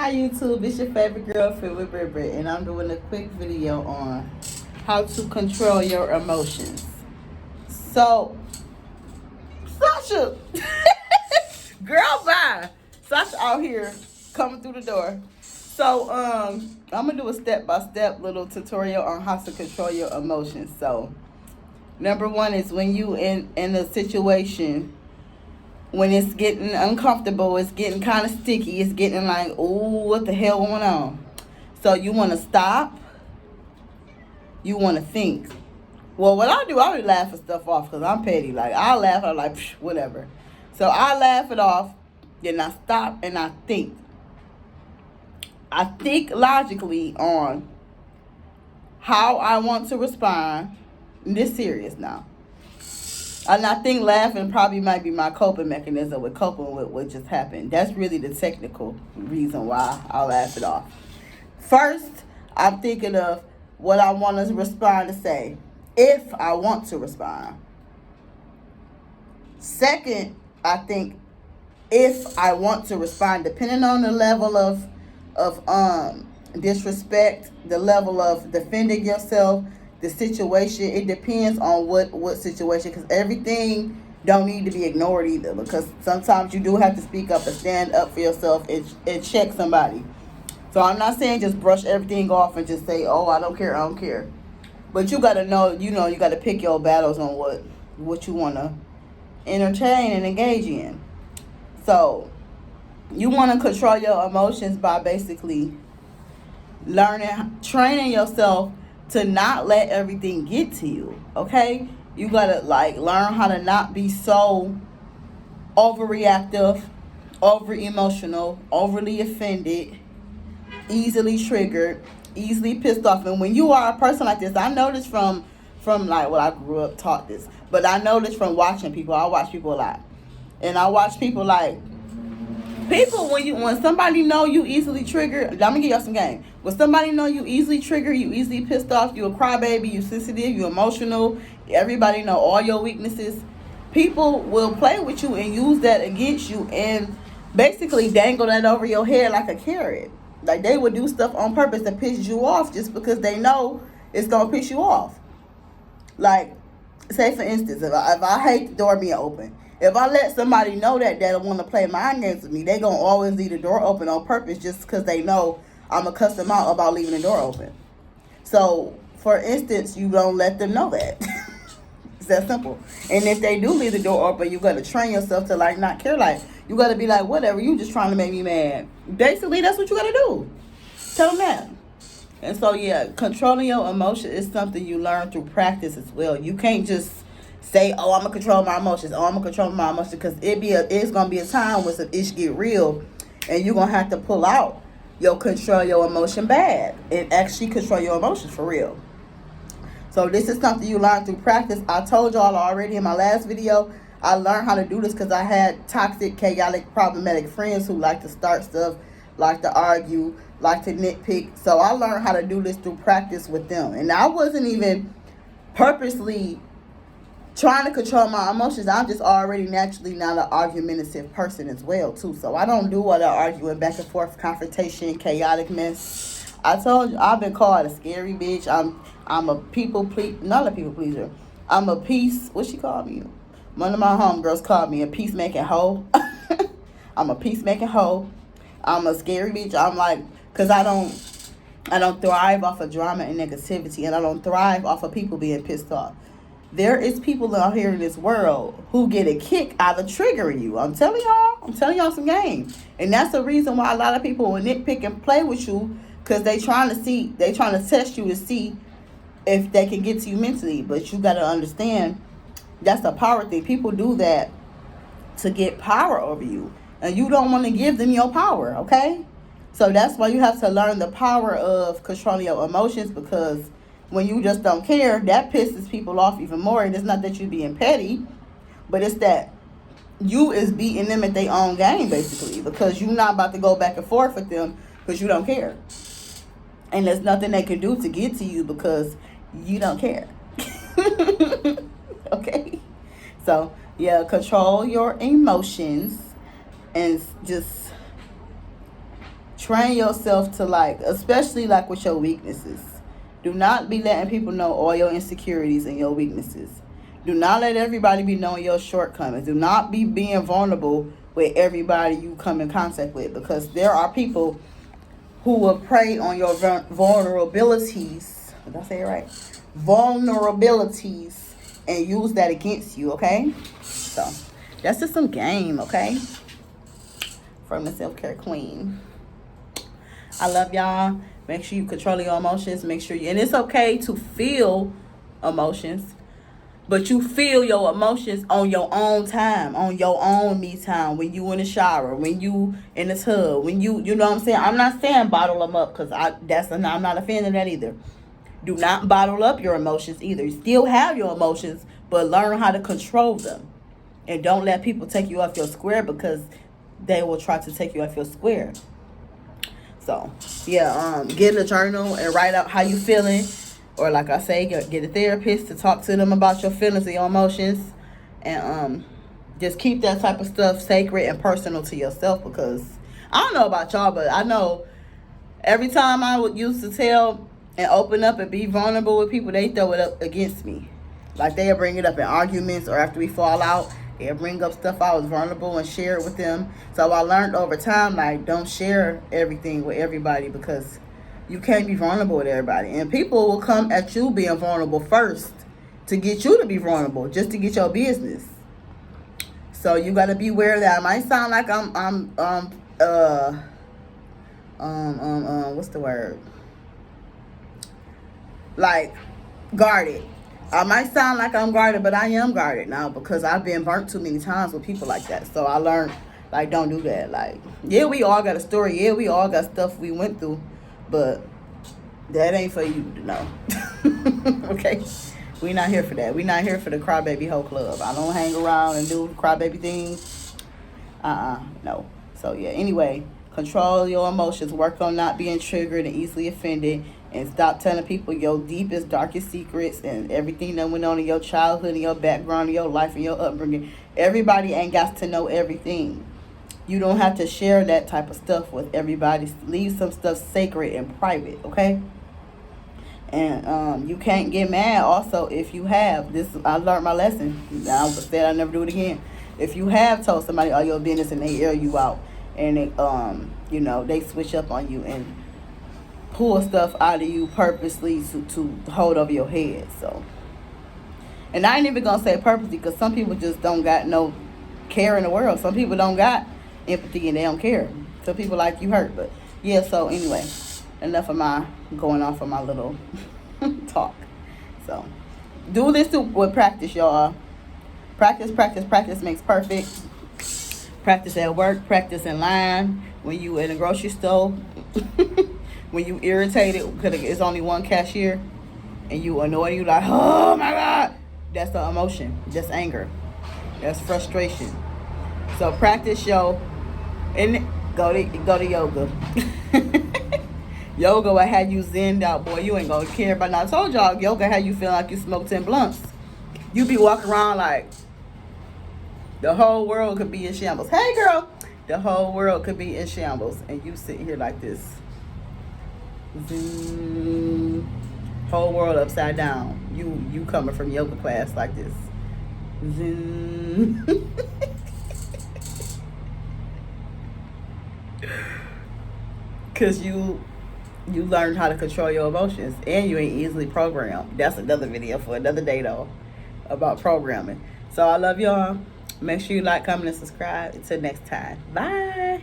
Hi YouTube, it's your favorite girl Fit with Brit, and I'm doing a quick video on how to control your emotions. So, Sasha, girl, bye. Sasha out here coming through the door. So, I'm gonna do a step-by-step little tutorial on how to control your emotions. So, number one is when you in a situation when it's getting uncomfortable, it's getting kind of sticky, it's getting like, oh, what the hell going on? So you want to stop, you want to think. Well, what I do, I be laughing stuff off because I'm petty. Like, I laugh, I'm like, whatever. So I laugh it off, then I stop and I think. I think logically on how I want to respond. This serious now. And I think laughing probably might be my coping mechanism with coping with what just happened. That's really the technical reason why I laugh it off. First, I'm thinking of what I want to respond to say, if I want to respond. Second, I think if I want to respond, depending on the level of disrespect, the level of defending yourself, the situation, it depends on what situation, because everything don't need to be ignored either, because sometimes you do have to speak up and stand up for yourself and check somebody. So I'm not saying just brush everything off and just say, oh, I don't care. But you got to know, you got to pick your battles on what you want to entertain and engage in. So you want to control your emotions by basically training yourself to not let everything get to you, okay? You gotta learn how to not be so overreactive, over emotional, overly offended, easily triggered, easily pissed off. And when you are a person like this, I know this from I grew up taught this, but I know this from watching people. I watch people a lot, and I watch people when somebody know you easily triggered. I'm gonna give y'all some game. When somebody know you easily triggered, you easily pissed off, you a crybaby, you sensitive, you emotional, everybody know all your weaknesses, people will play with you and use that against you and basically dangle that over your head like a carrot. Like, they would do stuff on purpose to piss you off just because they know it's gonna piss you off. Like, say for instance, if I hate the door being open, if I let somebody know that want to play mind games with me, they going to always leave the door open on purpose just because they know I'm going to cuss them out about leaving the door open. So, for instance, you don't let them know that. It's that simple. And if they do leave the door open, you got to train yourself to, not care. You got to be like, whatever, you just trying to make me mad. Basically, that's what you got to do. Tell them that. And so, yeah, controlling your emotion is something you learn through practice as well. You can't just say, oh, I'm going to control my emotions. Oh, I'm going to control my emotions. Because it's going to be a time when some ish get real. And you're going to have to pull out your control your emotion bad. And actually control your emotions for real. So this is something you learn through practice. I told y'all already in my last video, I learned how to do this because I had toxic, chaotic, problematic friends who like to start stuff, like to argue, like to nitpick. So I learned how to do this through practice with them. And I wasn't even purposely trying to control my emotions. I'm just already naturally not an argumentative person as well too. So I don't do all that arguing, back and forth, confrontation, chaotic mess. I told you, I've been called a scary bitch. I'm a not a people pleaser. I'm a what she called me? One of my homegirls called me a peacemaking hoe. I'm a peacemaking hoe. I'm a scary bitch. I'm because I don't thrive off of drama and negativity, and I don't thrive off of people being pissed off. There is people out here in this world who get a kick out of triggering you. I'm telling y'all some game. And that's the reason why a lot of people will nitpick and play with you, because they trying to test you to see if they can get to you mentally. But you got to understand, that's a power thing. People do that to get power over you. And you don't want to give them your power, okay? So that's why you have to learn the power of controlling your emotions, because when you just don't care, that pisses people off even more. And it's not that you being petty, but it's that you is beating them at their own game, basically, because you're not about to go back and forth with them because you don't care. And there's nothing they can do to get to you because you don't care. Okay? So, yeah, control your emotions and just Train yourself to, like, especially like with your weaknesses. Do not be letting people know all your insecurities and your weaknesses. Do not let everybody be knowing your shortcomings. Do not be being vulnerable with everybody you come in contact with, because there are people who will prey on your vulnerabilities. Did I say it right? Vulnerabilities, and use that against you, okay? So, that's just some game, okay? From the self-care queen. I love y'all. Make sure you control your emotions. Make sure and it's okay to feel emotions, but you feel your emotions on your own time, on your own me time, when you in the shower, when you in the tub, when you know what I'm saying? I'm not saying bottle them up, because I'm not a fan of that either. Do not bottle up your emotions either. You still have your emotions, but learn how to control them. And don't let people take you off your square, because they will try to take you off your square. So, yeah, get a journal and write out how you feeling. Or like I say, get a therapist to talk to them about your feelings and your emotions. And just keep that type of stuff sacred and personal to yourself, because I don't know about y'all, but I know every time I would used to tell and open up and be vulnerable with people, they throw it up against me. Like, they'll bring it up in arguments, or after we fall out, they'll bring up stuff I was vulnerable and share it with them. So I learned over time, like, don't share everything with everybody, because you can't be vulnerable with everybody. And people will come at you being vulnerable first to get you to be vulnerable, just to get your business. So you got to be aware of that. It might sound like what's the word? Like, guarded. I might sound like I'm guarded, but I am guarded now, because I've been burnt too many times with people like that. So I learned, like, don't do that. Like, yeah, we all got a story. Yeah, we all got stuff we went through, but that ain't for you to know. Okay? We not here for that. We not here for the crybaby hoe club. I don't hang around and do crybaby things. No. So, yeah, anyway, control your emotions. Work on not being triggered and easily offended. And stop telling people your deepest, darkest secrets and everything that went on in your childhood and your background and your life and your upbringing. Everybody ain't got to know everything. You don't have to share that type of stuff with everybody. Leave some stuff sacred and private, okay? And you can't get mad also if you have. I learned my lesson. I said I'll never do it again. If you have told somebody all your business and they air you out, and they, they switch up on you and pull stuff out of you purposely to hold over your head. So, and I ain't even gonna say purposely, because some people just don't got no care in the world. Some people don't got empathy and they don't care. Some people like you hurt. But yeah, so anyway, enough of my going off of my little talk. So do this with practice, y'all. Practice makes perfect. Practice at work, practice in line, when you in a grocery store. When you irritated because it's only one cashier and you annoy, you like, oh my God. That's the emotion. That's anger. That's frustration. So practice and go to yoga. Yoga will have you zenned out, boy. You ain't gonna care about. Now I told y'all, yoga had you feel like you smoked 10 blunts. You be walking around like the whole world could be in shambles. Hey girl, the whole world could be in shambles, and you sitting here like this. Zoom. Whole world upside down. You coming from yoga class like this. Zoom. Cause you learned how to control your emotions, and you ain't easily programmed. That's another video for another day though, about programming. So I love y'all. Make sure you like, comment, and subscribe. Until next time. Bye.